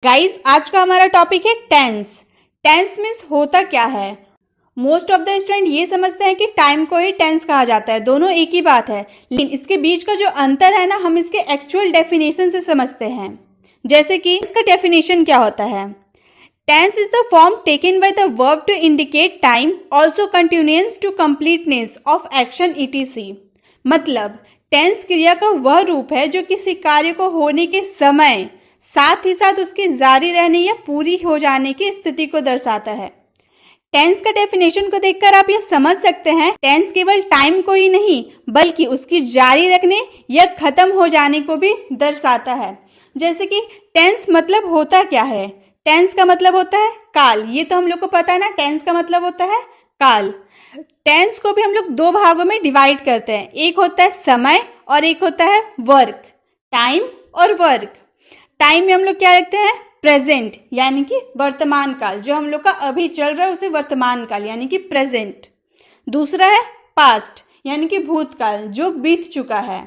Guys, आज का हमारा टॉपिक है टेंस। टेंस मीन्स होता क्या है। मोस्ट ऑफ द स्टूडेंट ये समझते हैं कि टाइम को ही टेंस कहा जाता है, दोनों एक ही बात है, लेकिन इसके बीच का जो अंतर है ना, हम इसके एक्चुअल डेफिनेशन से समझते हैं। जैसे कि इसका डेफिनेशन क्या होता है। Tense is the form taken by the verb to indicate time, also continuance to completeness of action etc। मतलब टेंस क्रिया का वह रूप है जो किसी कार्य को होने के समय साथ ही साथ उसके जारी रहने या पूरी हो जाने की स्थिति को दर्शाता है। टेंस का डेफिनेशन को देखकर आप यह समझ सकते हैं, टेंस केवल टाइम को ही नहीं बल्कि उसकी जारी रखने या खत्म हो जाने को भी दर्शाता है। जैसे कि टेंस मतलब होता क्या है। टेंस का मतलब होता है काल, ये तो हम लोग को पता है ना, टेंस का मतलब होता है काल। टेंस को भी हम लोग दो भागों में डिवाइड करते हैं, एक होता है समय और एक होता है वर्क। टाइम और वर्क। टाइम में हम लोग क्या रखते हैं, प्रेजेंट यानी कि वर्तमान काल, जो हम लोग का अभी चल रहा है उसे वर्तमान काल यानी कि प्रेजेंट। दूसरा है पास्ट यानी कि भूतकाल, जो बीत चुका है।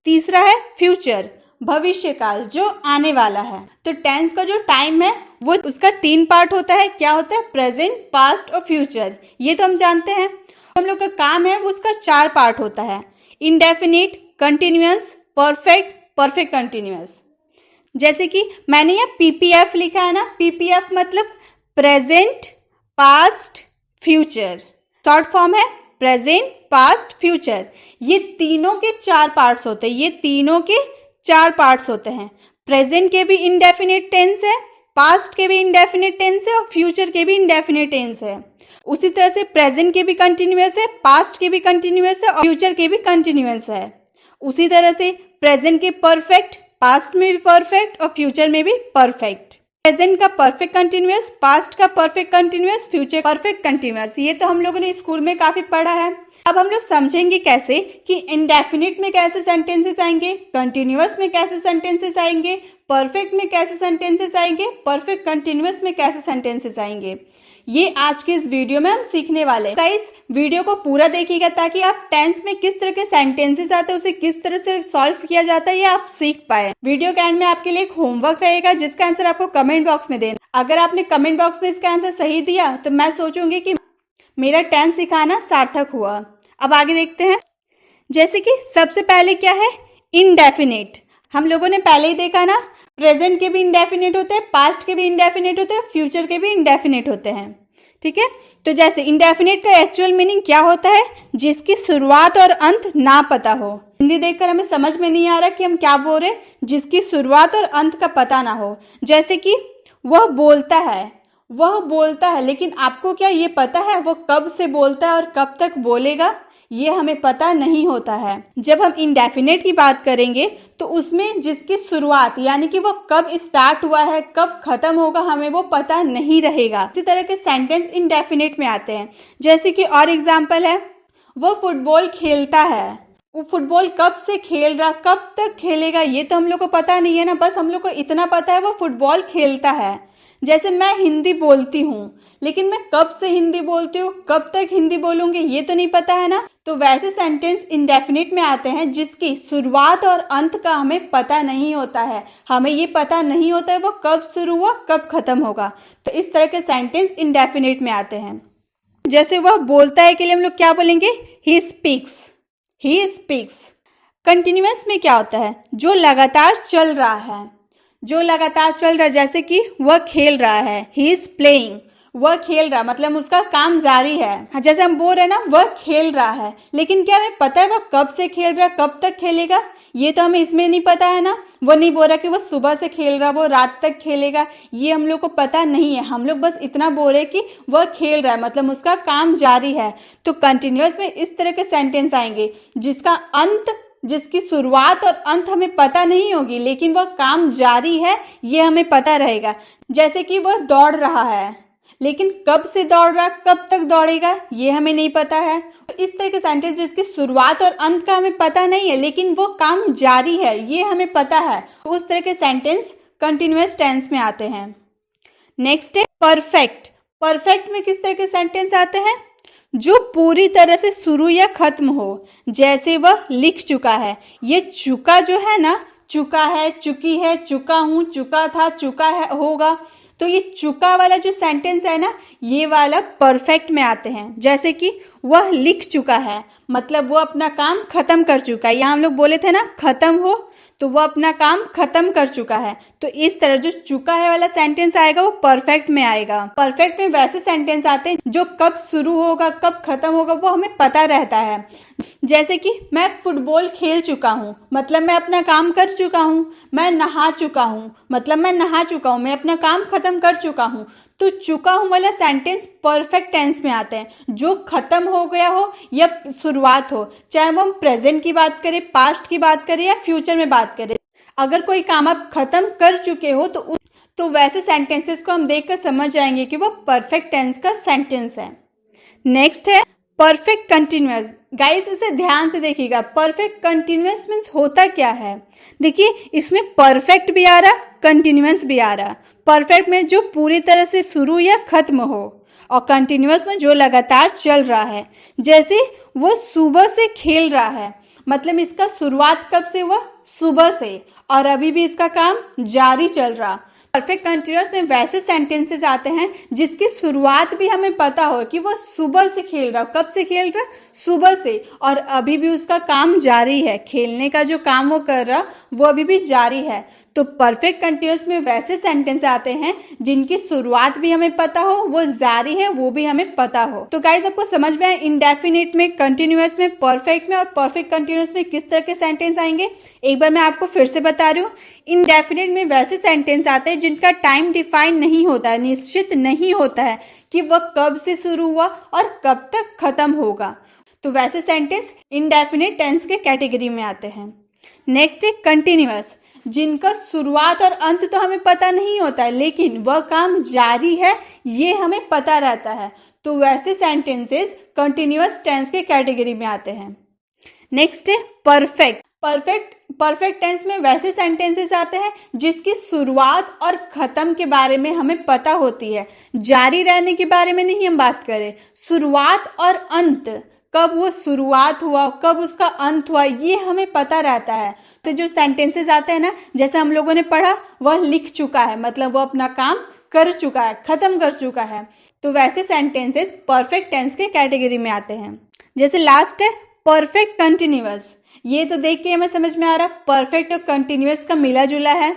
तीसरा है फ्यूचर, भविष्य काल, जो आने वाला है। तो टेंस का जो टाइम है वो उसका तीन पार्ट होता है। क्या होता है, प्रेजेंट, पास्ट और फ्यूचर, ये तो हम जानते हैं। हम लोग का काम है वो उसका चार पार्ट होता है, indefinite, continuous, perfect, perfect continuous. जैसे कि मैंने यहाँ पीपीएफ लिखा है ना, पीपीएफ मतलब present, past, future. Short form है प्रेजेंट, पास्ट, फ्यूचर। ये तीनों के चार पार्ट्स होते हैं, ये तीनों के चार पार्ट्स होते हैं। प्रेजेंट के भी इंडेफिनिट टेंस है, पास्ट के भी इंडेफिनिट टेंस है और फ्यूचर के भी इंडेफिनिट टेंस है। उसी तरह से प्रेजेंट के भी कंटिन्यूअस है, पास्ट के भी कंटिन्यूअस है और फ्यूचर के भी कंटिन्यूअस है। उसी तरह से प्रेजेंट के परफेक्ट, पास्ट में भी परफेक्ट और फ्यूचर में भी परफेक्ट। प्रेजेंट का परफेक्ट कंटिन्यूअस, पास्ट का perfect continuous, future perfect continuous. ये तो हम लोगों ने स्कूल में काफी पढ़ा है। अब हम लोग समझेंगे कैसे कि इंडेफिनिट में कैसे सेंटेंसेस आएंगे, कंटिन्यूअस में कैसे सेंटेंसेस आएंगे, परफेक्ट में कैसे सेंटेंसेस आएंगे, परफेक्ट कंटिन्यूअस में कैसे सेंटेंसेस आएंगे। ये आज के इस वीडियो में हम सीखने वाले हैं। इस वीडियो को पूरा देखिएगा ताकि आप टेंस में किस तरह के सेंटेंसेस आते हैं उसे किस तरह से सॉल्व किया जाता है ये आप सीख पाए। वीडियो के एंड में आपके लिए एक होमवर्क रहेगा जिसका आंसर आपको कमेंट बॉक्स में देना। अगर आपने कमेंट बॉक्स में इसका आंसर सही दिया तो मैं सोचूंगी कि मेरा टेंस सिखाना सार्थक हुआ। अब आगे देखते हैं। जैसे कि सबसे पहले क्या है, इनडेफिनिट। हम लोगों ने पहले ही देखा ना, प्रेजेंट के भी इंडेफिनिट होते हैं, पास्ट के भी इंडेफिनिट होते हैं, फ्यूचर के भी इंडेफिनिट होते हैं। ठीक है, तो जैसे इंडेफिनिट का एक्चुअल मीनिंग क्या होता है, जिसकी शुरुआत और अंत ना पता हो। हिंदी देखकर हमें समझ में नहीं आ रहा कि हम क्या बोल रहे, जिसकी शुरुआत और अंत का पता ना हो। जैसे कि वह बोलता है, लेकिन आपको क्या ये पता है वो कब से बोलता है और कब तक बोलेगा, ये हमें पता नहीं होता है। जब हम इंडेफिनिट की बात करेंगे तो उसमें जिसकी शुरुआत यानी कि वो कब स्टार्ट हुआ है, कब खत्म होगा, हमें वो पता नहीं रहेगा। इसी तरह के सेंटेंस इंडेफिनिट में आते हैं। जैसे कि और एग्जांपल है, वो फुटबॉल खेलता है। वो फुटबॉल कब से खेल रहा, कब तक खेलेगा, ये तो हम लोग को पता नहीं है ना, बस हम लोग को इतना पता है वो फुटबॉल खेलता है। जैसे मैं हिंदी बोलती हूँ, लेकिन मैं कब से हिंदी बोलती हूँ, कब तक हिंदी बोलूँगी, ये तो नहीं पता है ना। तो वैसे सेंटेंस इंडेफिनिट में आते हैं जिसकी शुरुआत और अंत का हमें पता नहीं होता है। हमें ये पता नहीं होता है वो कब शुरू हुआ, कब खत्म होगा। तो इस तरह के सेंटेंस इंडेफिनिट में आते हैं। जैसे वह बोलता है के लिए हम लोग क्या बोलेंगे, he speaks. He speaks. Continuous में क्या होता है, जो लगातार चल रहा है, जो लगातार चल रहा है। जैसे कि वह खेल रहा है, ही इज प्लेइंग। वह खेल रहा मतलब उसका काम जारी है। जैसे हम बोल रहे हैं ना, वह खेल रहा है, लेकिन क्या हमें पता है वह कब से खेल रहा है, कब तक खेलेगा, ये तो हमें इसमें नहीं पता है ना। वो नहीं बोल रहा कि वो सुबह से खेल रहा, वो रात तक खेलेगा, ये हम लोग को पता नहीं है। हम लोग बस इतना बोल रहे कि वह खेल रहा है मतलब उसका काम जारी है। तो कंटिन्यूअस में इस तरह के सेंटेंस आएंगे जिसकी शुरुआत और अंत हमें पता नहीं होगी, लेकिन वह काम जारी है ये हमें पता रहेगा। जैसे कि वह दौड़ रहा है, लेकिन कब से दौड़ रहा, कब तक दौड़ेगा, ये हमें नहीं पता है। तो इस तरह के सेंटेंस जिसकी शुरुआत और अंत का हमें पता नहीं है लेकिन वो काम जारी है ये हमें पता है, तो उस तरह के सेंटेंस कंटिन्यूअस टेंस में आते हैं। नेक्स्ट है परफेक्ट। परफेक्ट में किस तरह के सेंटेंस आते हैं, जो पूरी तरह से शुरू या खत्म हो। जैसे वह लिख चुका है, ये चुका जो है ना, चुका है, चुकी है, चुका हूँ, चुका था, चुका है, होगा। तो ये चुका वाला जो सेंटेंस है ना, ये वाला परफेक्ट में आते हैं। जैसे कि वह लिख चुका है, मतलब वो अपना काम खत्म कर चुका है। यहाँ हम लोग बोले थे ना खत्म हो, तो वो अपना काम खत्म कर चुका है। तो इस तरह जो चुका है वाला सेंटेंस आएगा वो परफेक्ट में आएगा। परफेक्ट में वैसे सेंटेंस आते हैं जो कब शुरू होगा कब खत्म होगा वो हमें पता रहता है। जैसे कि मैं फुटबॉल खेल चुका हूँ, मतलब मैं अपना काम कर चुका हूँ। मैं नहा चुका हूँ, मतलब मैं नहा चुका हूँ, मैं अपना काम खत्म कर चुका हूँ। तो चुका हूँ वाला सेंटेंस परफेक्ट टेंस में आते हैं, जो खत्म हो गया हो या शुरुआत हो, चाहे वो हम प्रेजेंट की बात करें, पास्ट की बात करें या फ्यूचर में बात करें। अगर कोई काम आप खत्म कर चुके हो तो वैसे सेंटेंसेस को हम देखकर समझ जाएंगे कि वो परफेक्ट टेंस का सेंटेंस है। नेक्स्ट है परफेक्ट कंटिन्यूअस। गाइस इसे ध्यान से देखिएगा, परफेक्ट कंटिन्यूअस मीन्स होता क्या है। देखिए इसमें परफेक्ट भी आ रहा, कंटिन्यूअस भी आ रहा। परफेक्ट में जो पूरी तरह से शुरू या खत्म हो, और कंटिन्यूअस में जो लगातार चल रहा है। जैसे वो सुबह से खेल रहा है, मतलब इसका शुरुआत कब से हुआ, सुबह से, और अभी भी इसका काम जारी चल रहा। परफेक्ट कंटिन्यूअस में वैसे सेंटेंसेस आते हैं जिसकी शुरुआत भी हमें पता हो कि वो सुबह से खेल रहा, कब से खेल रहा, सुबह से, और अभी भी उसका काम जारी है। खेलने का जो काम वो कर रहा वो अभी भी जारी है। तो परफेक्ट कंटिन्यूअस में वैसे सेंटेंस आते हैं जिनकी शुरुआत भी हमें पता हो, वो जारी है, वो भी हमें पता हो। तो गाइस आपको समझ में आया इंडेफिनिट में, कंटिन्यूअस में, परफेक्ट में और परफेक्ट कंटिन्यूअस में किस तरह के सेंटेंस आएंगे। एक बार मैं आपको फिर से बता रही हूँ। इंडेफिनिट में वैसे सेंटेंस आते हैं जिनका टाइम डिफाइन नहीं होता है, निश्चित नहीं होता है कि वह कब से शुरू हुआ और कब तक खत्म होगा। तो वैसे सेंटेंस इंडेफिनिट टेंस के कैटेगरी में आते हैं। नेक्स्ट है कंटिन्यूअस, जिनका शुरुआत और अंत तो हमें पता नहीं होता है, लेकिन वह काम जारी है ये हमें पता रहता है। तो वैसे सेंटेंसेस कंटिन्यूअस टेंस के कैटेगरी में आते हैं। नेक्स्ट है परफेक्ट। परफेक्ट टेंस में वैसे सेंटेंसेस आते हैं जिसकी शुरुआत और खत्म के बारे में हमें पता होती है, जारी रहने के बारे में नहीं हम बात करें। शुरुआत और अंत, कब वो शुरुआत हुआ कब उसका अंत हुआ, ये हमें पता रहता है। तो जो सेंटेंसेस आते हैं ना, जैसे हम लोगों ने पढ़ा, वह लिख चुका है, मतलब वो अपना काम कर चुका है, खत्म कर चुका है। तो वैसे सेंटेंसेस परफेक्ट टेंस के कैटेगरी में आते हैं। जैसे लास्ट है परफेक्ट कंटिन्यूअस। ये तो देख के हमें समझ में आ रहा परफेक्ट और कंटिन्यूअस का मिला जुला है,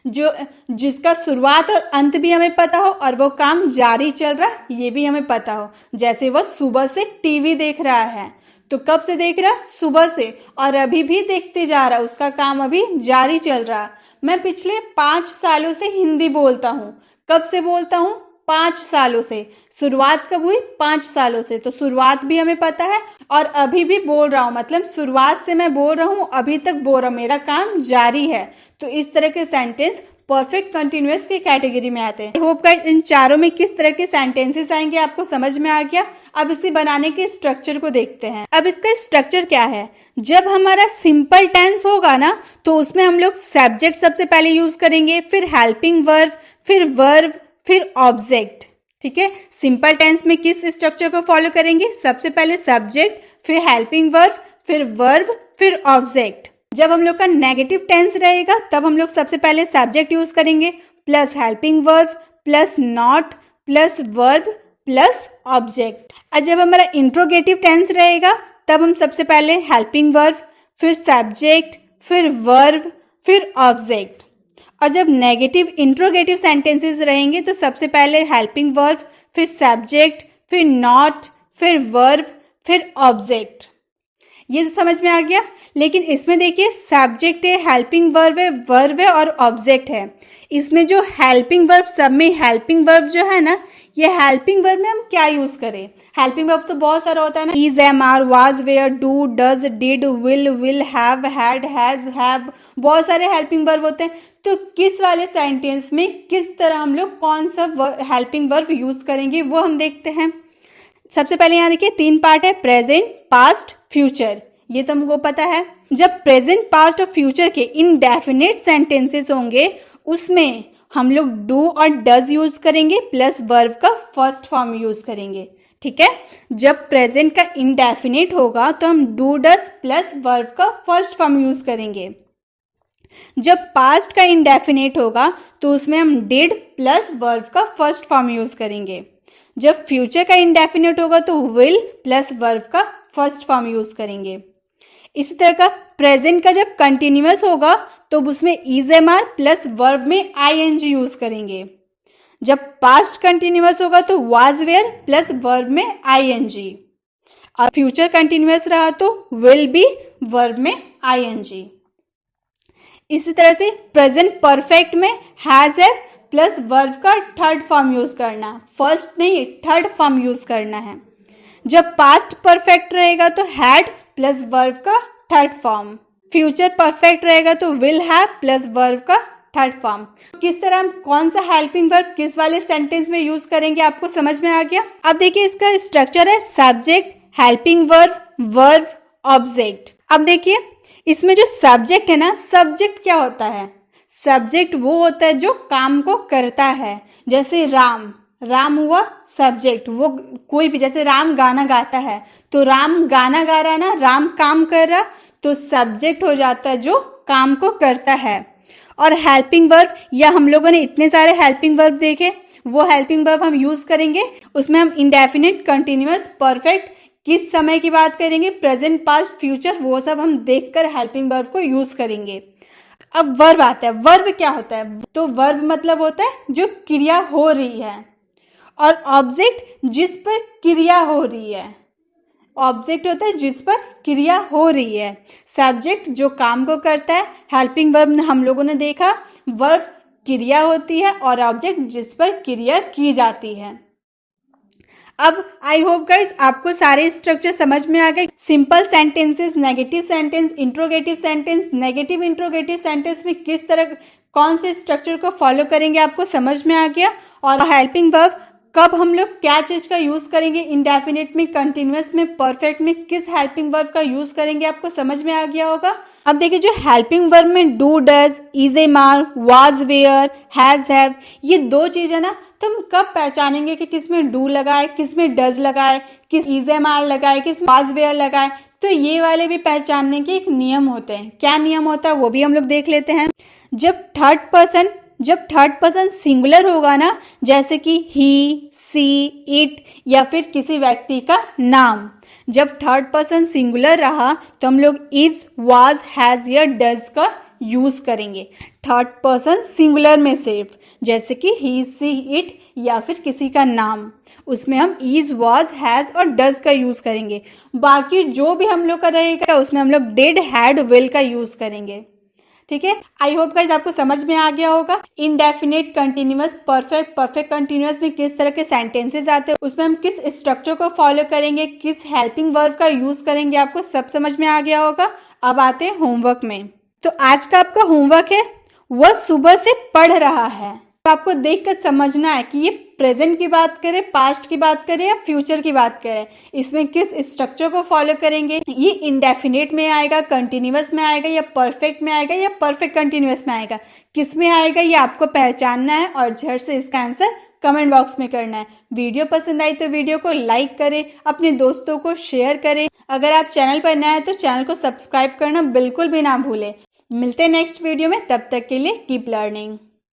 जिसका शुरुआत और अंत भी हमें पता हो और वो काम जारी चल रहा ये भी हमें पता हो। जैसे वो सुबह से टीवी देख रहा है, तो कब से देख रहा, सुबह से, और अभी भी देखते जा रहा, उसका काम अभी जारी चल रहा। मैं पिछले 5 सालों से हिंदी बोलता हूँ, कब से बोलता हूँ, 5 सालों से। शुरुआत कब हुई, 5 सालों से। तो शुरुआत भी हमें पता है और अभी भी बोल रहा हूँ, मतलब शुरुआत से मैं बोल रहा हूँ, अभी तक बोल रहा हूँ, मेरा काम जारी है। तो इस तरह के सेंटेंस परफेक्ट कंटिन्यूअस के कैटेगरी में आते हैं। आई होप गाइस इन चारों में किस तरह के सेंटेंसेस आएंगे आपको समझ में आ गया। अब इसे बनाने के स्ट्रक्चर को देखते हैं। अब इसका स्ट्रक्चर क्या है, जब हमारा सिंपल टेंस होगा ना, तो उसमें हम लोग सब्जेक्ट सबसे पहले यूज करेंगे, फिर हेल्पिंग वर्ब, फिर वर्ब, फिर ऑब्जेक्ट। ठीक है, सिंपल टेंस में किस स्ट्रक्चर को फॉलो करेंगे, सबसे पहले सब्जेक्ट, फिर हेल्पिंग वर्ब, फिर वर्ब, फिर ऑब्जेक्ट। जब हम लोग का नेगेटिव टेंस रहेगा तब हम लोग सबसे पहले सब्जेक्ट यूज करेंगे, plus helping verb, plus not, plus verb, plus object. और जब हमारा इंट्रोगेटिव टेंस रहेगा तब हम सबसे पहले हेल्पिंग वर्ब, फिर सब्जेक्ट, फिर वर्ब, फिर ऑब्जेक्ट। और जब नेगेटिव इंट्रोगेटिव सेंटेंसेस रहेंगे तो सबसे पहले हेल्पिंग वर्ब, फिर सब्जेक्ट, फिर नॉट, फिर वर्ब, फिर ऑब्जेक्ट। ये तो समझ में आ गया। लेकिन इसमें देखिए सब्जेक्ट है, हेल्पिंग वर्ब है और ऑब्जेक्ट है। इसमें जो हेल्पिंग वर्ब, सब में हेल्पिंग वर्ब जो है ना, ये हेल्पिंग वर्ब में हम क्या यूज करें। हेल्पिंग वर्ब तो बहुत सारा होता है ना, is, am, are, was, were, do, does, did, will, have, had, has, have, बहुत सारे हेल्पिंग वर्ब होते हैं। तो किस वाले सेंटेंस में किस तरह हम लोग कौन सा हेल्पिंग वर्ब यूज करेंगे वो हम देखते हैं। सबसे पहले यहाँ देखिए 3 पार्ट है, प्रेजेंट, पास्ट, फ्यूचर। ये तो हमको पता है। जब प्रेजेंट, पास्ट और फ्यूचर के इनडेफिनेट सेंटेंसेस होंगे उसमें हम लोग डू और डज यूज करेंगे, प्लस वर्ब का फर्स्ट फॉर्म यूज करेंगे। ठीक है, जब प्रेजेंट का इनडेफिनेट होगा तो हम डू डज प्लस वर्ब का फर्स्ट फॉर्म यूज करेंगे। जब पास्ट का इंडेफिनिट होगा तो उसमें हम डिड प्लस वर्ब का फर्स्ट फॉर्म यूज करेंगे। जब फ्यूचर का इंडेफिनिट होगा तो विल प्लस वर्ब का फर्स्ट फॉर्म यूज करेंगे। इसी तरह का प्रेजेंट का जब कंटिन्यूअस होगा तो उसमें इज-एम-आर प्लस वर्ब में आईएनजी यूज करेंगे। जब पास्ट कंटिन्यूअस होगा तो वाज वेयर प्लस वर्ब में आईएनजी, और फ्यूचर कंटिन्यूअस रहा तो विल बी वर्ब में आईएनजी। इसी तरह से प्रेजेंट परफेक्ट में हैज हैव प्लस वर्ब का थर्ड फॉर्म यूज करना, फर्स्ट नहीं थर्ड फॉर्म यूज करना है। जब पास्ट परफेक्ट रहेगा तो हैड प्लस वर्ब का थर्ड फॉर्म, फ्यूचर परफेक्ट रहेगा तो विल हैव प्लस वर्ब का थर्ड फॉर्म। किस तरह हम कौन सा हेल्पिंग वर्ब किस वाले सेंटेंस में यूज करेंगे आपको समझ में आ गया। अब देखिए इसका स्ट्रक्चर है subject, helping verb, verb, object. अब देखिए इसमें जो सब्जेक्ट है ना, सब्जेक्ट क्या होता है? सब्जेक्ट वो होता है जो काम को करता है। जैसे राम, राम हुआ सब्जेक्ट, वो कोई भी, जैसे राम गाना गाता है तो राम गाना गा रहा है ना, राम काम कर रहा, तो सब्जेक्ट हो जाता है जो काम को करता है। और हेल्पिंग वर्ब, या हम लोगों ने इतने सारे हेल्पिंग वर्ब देखे, वो हेल्पिंग वर्ब हम यूज करेंगे। उसमें हम इंडेफिनिट, कंटिन्यूअस, परफेक्ट, किस समय की बात करेंगे, प्रेजेंट, पास्ट, फ्यूचर, वो सब हम देखकर हेल्पिंग वर्ब को यूज करेंगे। अब वर्ब आता है। वर्ब क्या होता है? तो वर्ब मतलब होता है जो क्रिया हो रही है, और ऑब्जेक्ट जिस पर क्रिया हो रही है। ऑब्जेक्ट होता है जिस पर क्रिया हो रही है, सब्जेक्ट जो काम को करता है। हेल्पिंग वर्ब हम लोगों ने देखा, वर्ब क्रिया होती है और ऑब्जेक्ट जिस पर क्रिया की जाती है। अब आई होप गाइस आपको सारे स्ट्रक्चर समझ में आ गए। Simple sentences, negative sentence, interrogative sentence, negative interrogative sentence में किस तरह कौन से स्ट्रक्चर को फॉलो करेंगे आपको समझ में आ गया। और हेल्पिंग वर्ब कब हम लोग क्या चीज का यूज करेंगे, इंडेफिनिट में, कंटिन्यूअस में, परफेक्ट में किस हेल्पिंग वर्ब का यूज करेंगे आपको समझ में आ गया होगा। अब देखिए जो हेल्पिंग वर्ब में do, does, is am are, was were, has have, ये दो चीज है ना, तो हम कब पहचानेंगे कि किस में डू लगाए, किस में डज लगाए, किस इज-एम-आर लगाए, किस वाज वेयर लगाए। तो ये वाले भी पहचानने के एक नियम होते हैं। क्या नियम होता है वो भी हम लोग देख लेते हैं। जब थर्ड पर्सन सिंगुलर होगा ना, जैसे कि ही, सी, इट, या फिर किसी व्यक्ति का नाम, जब थर्ड पर्सन सिंगुलर रहा तो हम लोग इज, वाज, हैज या डज का यूज करेंगे। थर्ड पर्सन सिंगुलर में सिर्फ, जैसे कि ही, सी, इट या फिर किसी का नाम, उसमें हम इज, वाज, हैज और डज का यूज करेंगे। बाकी जो भी हम लोग का रहेगा उसमें हम लोग डिड, हैड, विल का यूज करेंगे। ठीक है, आई होप गाइस आपको समझ में आ गया होगा। Indefinite, continuous, perfect, perfect continuous में किस तरह के सेंटेंसेस आते हैं, उसमें हम किस स्ट्रक्चर को फॉलो करेंगे, किस हेल्पिंग वर्ब का यूज करेंगे, आपको सब समझ में आ गया होगा। अब आते हैं होमवर्क में। तो आज का आपका होमवर्क है, वह सुबह से पढ़ रहा है। तो आपको देखकर समझना है कि ये प्रेजेंट की बात करें, पास्ट की बात करें या फ्यूचर की बात करें, इसमें किस स्ट्रक्चर को फॉलो करेंगे। ये इंडेफिनिट में आएगा, कंटिन्यूअस में आएगा, या परफेक्ट में आएगा, या परफेक्ट कंटिन्यूअस में आएगा, किस में आएगा ये आपको पहचानना है और झट से इसका आंसर कमेंट बॉक्स में करना है। वीडियो पसंद आई तो वीडियो को लाइक करें, अपने दोस्तों को शेयर करें। अगर आप चैनल पर नए हैं तो चैनल को सब्सक्राइब करना बिल्कुल भी ना भूलें। मिलते हैं नेक्स्ट वीडियो में, तब तक के लिए कीप लर्निंग।